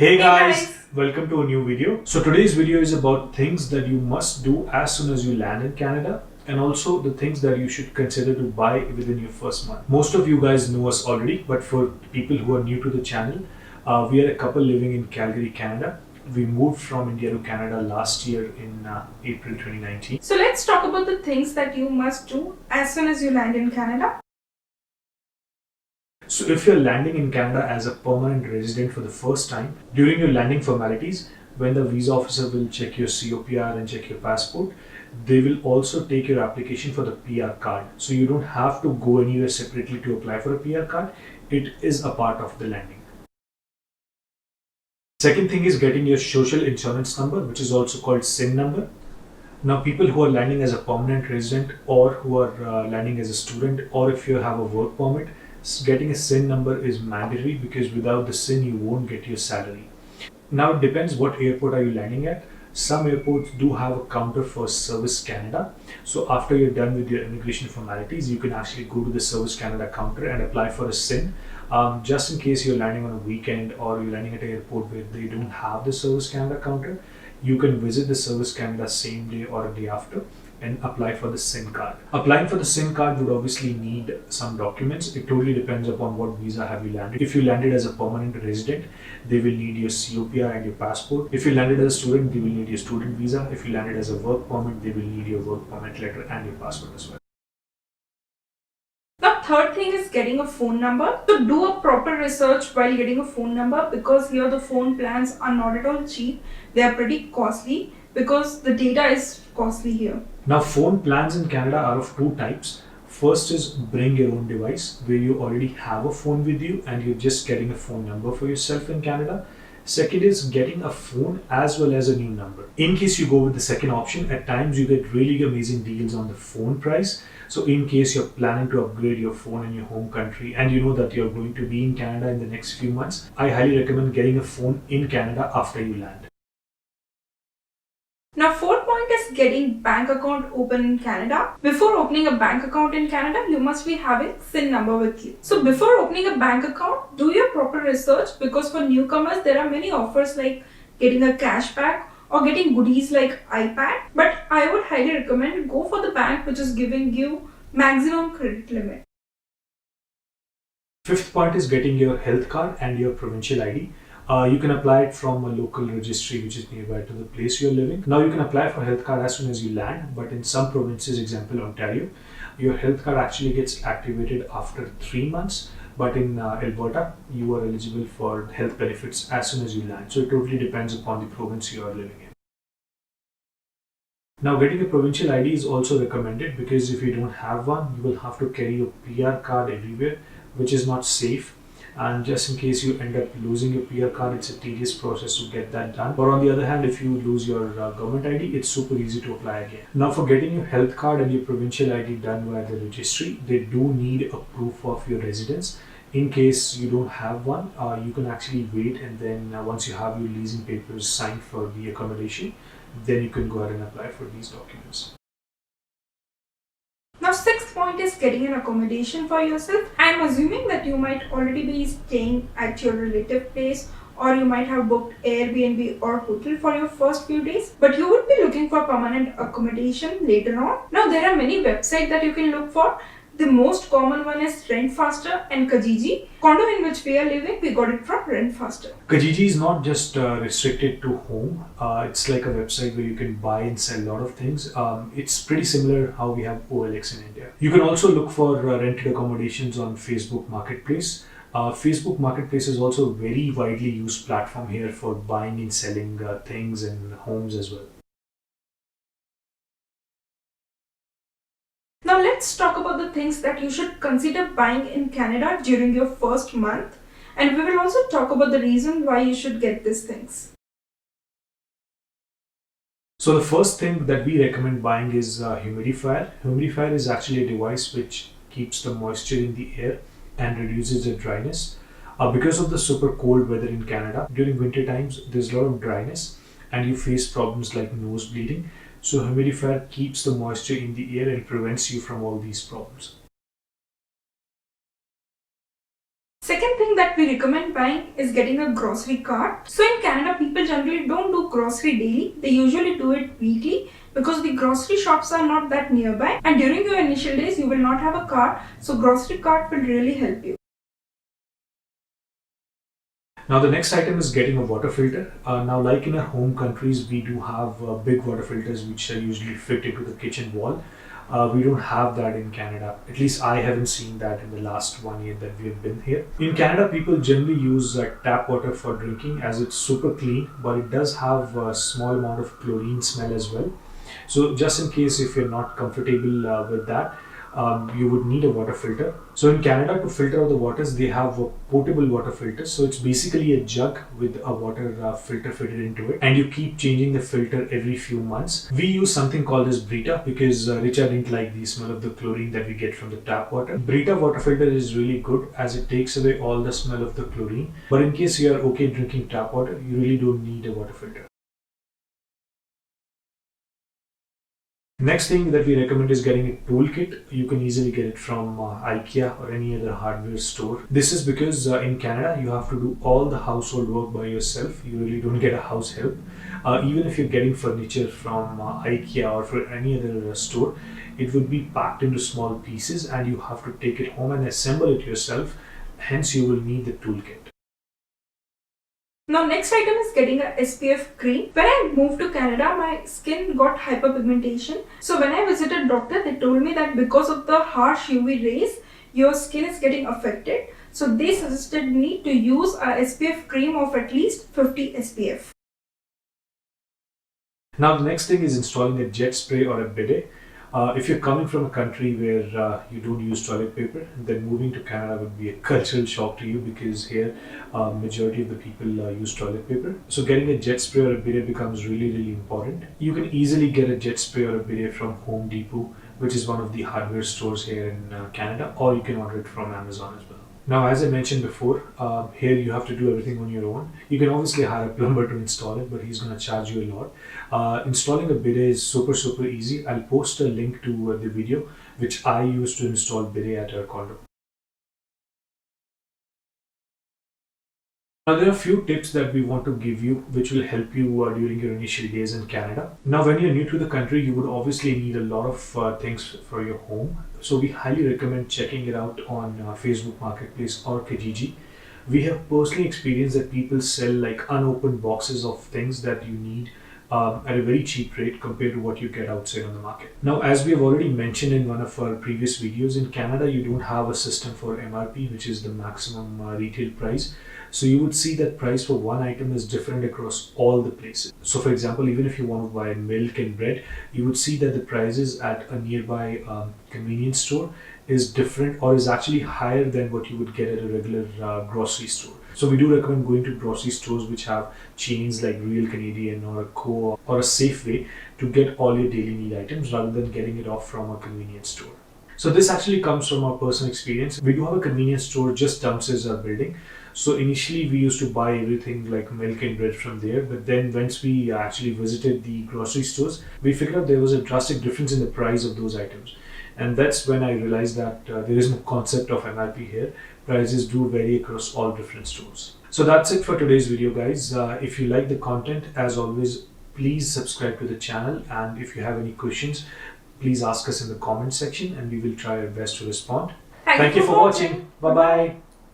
Hey guys, welcome to a new video. So today's video is about things that you must do as soon as you land in Canada, and also the things that you should consider to buy within your first month. Most of you guys know us already, but for people who are new to the channel, we are a couple living in Calgary, Canada. We moved from India to Canada last year in April 2019. So let's talk about the things that you must do as soon as you land in Canada. So if you're landing in Canada as a permanent resident for the first time, during your landing formalities, when the visa officer will check your COPR and check your passport, they will also take your application for the PR card. So you don't have to go anywhere separately to apply for a PR card. It is a part of the landing. Second thing is getting your social insurance number, which is also called SIN number. Now, people who are landing as a permanent resident or who are landing as a student, or if you have a work permit, getting a SIN number is mandatory because without the SIN you won't get your salary. Now it depends what airport are you landing at. Some airports do have a counter for Service Canada. So after you're done with your immigration formalities, you can actually go to the Service Canada counter and apply for a SIN. Just in case you're landing on a weekend or you're landing at an airport where they don't have the Service Canada counter, you can visit the Service Canada same day or a day after and apply for the SIN card. Applying for the SIN card would obviously need some documents. It totally depends upon what visa have you landed. If you landed as a permanent resident, they will need your COPR and your passport. If you landed as a student, they will need your student visa. If you landed as a work permit, they will need your work permit letter and your passport as well. The third thing is getting a phone number. So do a proper research while getting a phone number, because here the phone plans are not at all cheap. They are pretty costly because the data is costly here. Now, phone plans in Canada are of two types. First is bring your own device, where you already have a phone with you and you're just getting a phone number for yourself in Canada. Second is getting a phone as well as a new number. In case you go with the second option, at times you get really amazing deals on the phone price. So in case you're planning to upgrade your phone in your home country and you know that you're going to be in Canada in the next few months, I highly recommend getting a phone in Canada after you land. Now, fourth point is getting bank account open in Canada. Before opening a bank account in Canada, you must be having SIN number with you. So before opening a bank account, do your proper research, because for newcomers, there are many offers like getting a cashback or getting goodies like iPad. But I would highly recommend go for the bank which is giving you maximum credit limit. Fifth point is getting your health card and your provincial ID. You can apply it from a local registry which is nearby to the place you're living. Now you can apply for health card as soon as you land, but in some provinces, example Ontario, your health card actually gets activated after 3 months. But in Alberta, you are eligible for health benefits as soon as you land. So it totally depends upon the province you are living in. Now, getting a provincial ID is also recommended because if you don't have one, you will have to carry your PR card everywhere, which is not safe. And just in case you end up losing your PR card, it's a tedious process to get that done. But on the other hand, if you lose your government ID, it's super easy to apply again. Now, for getting your health card and your provincial ID done by the registry, they do need a proof of your residence. In case you don't have one, you can actually wait, and then once you have your leasing papers signed for the accommodation, then you can go ahead and apply for these documents. Now, sixth point is getting an accommodation for yourself. I'm assuming that you might already be staying at your relative place, or you might have booked Airbnb or hotel for your first few days, but you would be looking for permanent accommodation later on. Now, there are many websites that you can look for. The most common one is Rent Faster and Kijiji. Condo in which we are living, we got it from Rent Faster. Kijiji is not just restricted to home. It's like a website where you can buy and sell a lot of things. It's pretty similar how we have OLX in India. You can also look for rented accommodations on Facebook Marketplace. Facebook Marketplace is also a very widely used platform here for buying and selling things and homes as well. Now let's talk about the things that you should consider buying in Canada during your first month, and we will also talk about the reason why you should get these things. So the first thing that we recommend buying is Humidifier. Humidifier is actually a device which keeps the moisture in the air and reduces the dryness. Because of the super cold weather in Canada, during winter times there's a lot of dryness and you face problems like nose bleeding. So humidifier keeps the moisture in the air and prevents you from all these problems. Second thing that we recommend buying is getting a grocery cart. So in Canada, people generally don't do grocery daily. They usually do it weekly because the grocery shops are not that nearby. And during your initial days, you will not have a cart. So grocery cart will really help you. Now the next item is getting a water filter. Now like in our home countries, we do have big water filters which are usually fit into the kitchen wall. We don't have that in Canada. At least I haven't seen that in the last 1 year that we have been here. In Canada, people generally use tap water for drinking as it's super clean, but it does have a small amount of chlorine smell as well. So just in case if you're not comfortable with that, you would need a water filter. So in Canada, to filter out the waters, they have a portable water filter. So it's basically a jug with a water filter fitted into it, and you keep changing the filter every few months. We use something called as Brita because Richa didn't like the smell of the chlorine that we get from the tap water. Brita water filter is really good as it takes away all the smell of the chlorine. But in case you are okay drinking tap water, you really don't need a water filter. Next thing that we recommend is getting a toolkit. You can easily get it from IKEA or any other hardware store. This is because in Canada you have to do all the household work by yourself. You really don't get a house help. Even if you're getting furniture from IKEA or for any other store, it would be packed into small pieces and you have to take it home and assemble it yourself. Hence you will need the toolkit. Now next item is getting a SPF cream. When I moved to Canada, my skin got hyperpigmentation. So when I visited doctor, they told me that because of the harsh UV rays, your skin is getting affected. So they suggested me to use a SPF cream of at least 50 SPF. Now the next thing is installing a jet spray or a bidet. If you're coming from a country where you don't use toilet paper, then moving to Canada would be a cultural shock to you because here majority of the people use toilet paper. So getting a jet spray or a bidet becomes really important. You can easily get a jet spray or a bidet from Home Depot, which is one of the hardware stores here in Canada, or you can order it from Amazon as well. Now, as I mentioned before, here you have to do everything on your own. You can obviously hire a plumber to install it, but he's going to charge you a lot. Installing a bidet is super easy. I'll post a link to the video which I used to install bidet at our condo. Now there are a few tips that we want to give you which will help you during your initial days in Canada. Now when you're new to the country, you would obviously need a lot of things for your home. So we highly recommend checking it out on Facebook Marketplace or Kijiji. We have personally experienced that people sell like unopened boxes of things that you need at a very cheap rate compared to what you get outside on the market. Now, as we have already mentioned in one of our previous videos, in Canada you don't have a system for MRP, which is the maximum retail price. So you would see that price for one item is different across all the places. So for example, even if you want to buy milk and bread, you would see that the prices at a nearby convenience store is different or is actually higher than what you would get at a regular grocery store. So we do recommend going to grocery stores which have chains like Real Canadian or a Co-op or a Safeway to get all your daily need items rather than getting it off from a convenience store. So this actually comes from our personal experience. We do have a convenience store just downstairs our building. So initially we used to buy everything like milk and bread from there, but then once we actually visited the grocery stores, we figured out there was a drastic difference in the price of those items. And that's when I realized that there is no concept of MRP here. Prices do vary across all different stores. So that's it for today's video, guys. If you like the content, as always, please subscribe to the channel. And if you have any questions, please ask us in the comment section and we will try our best to respond. Thank you for watching. Bye-bye.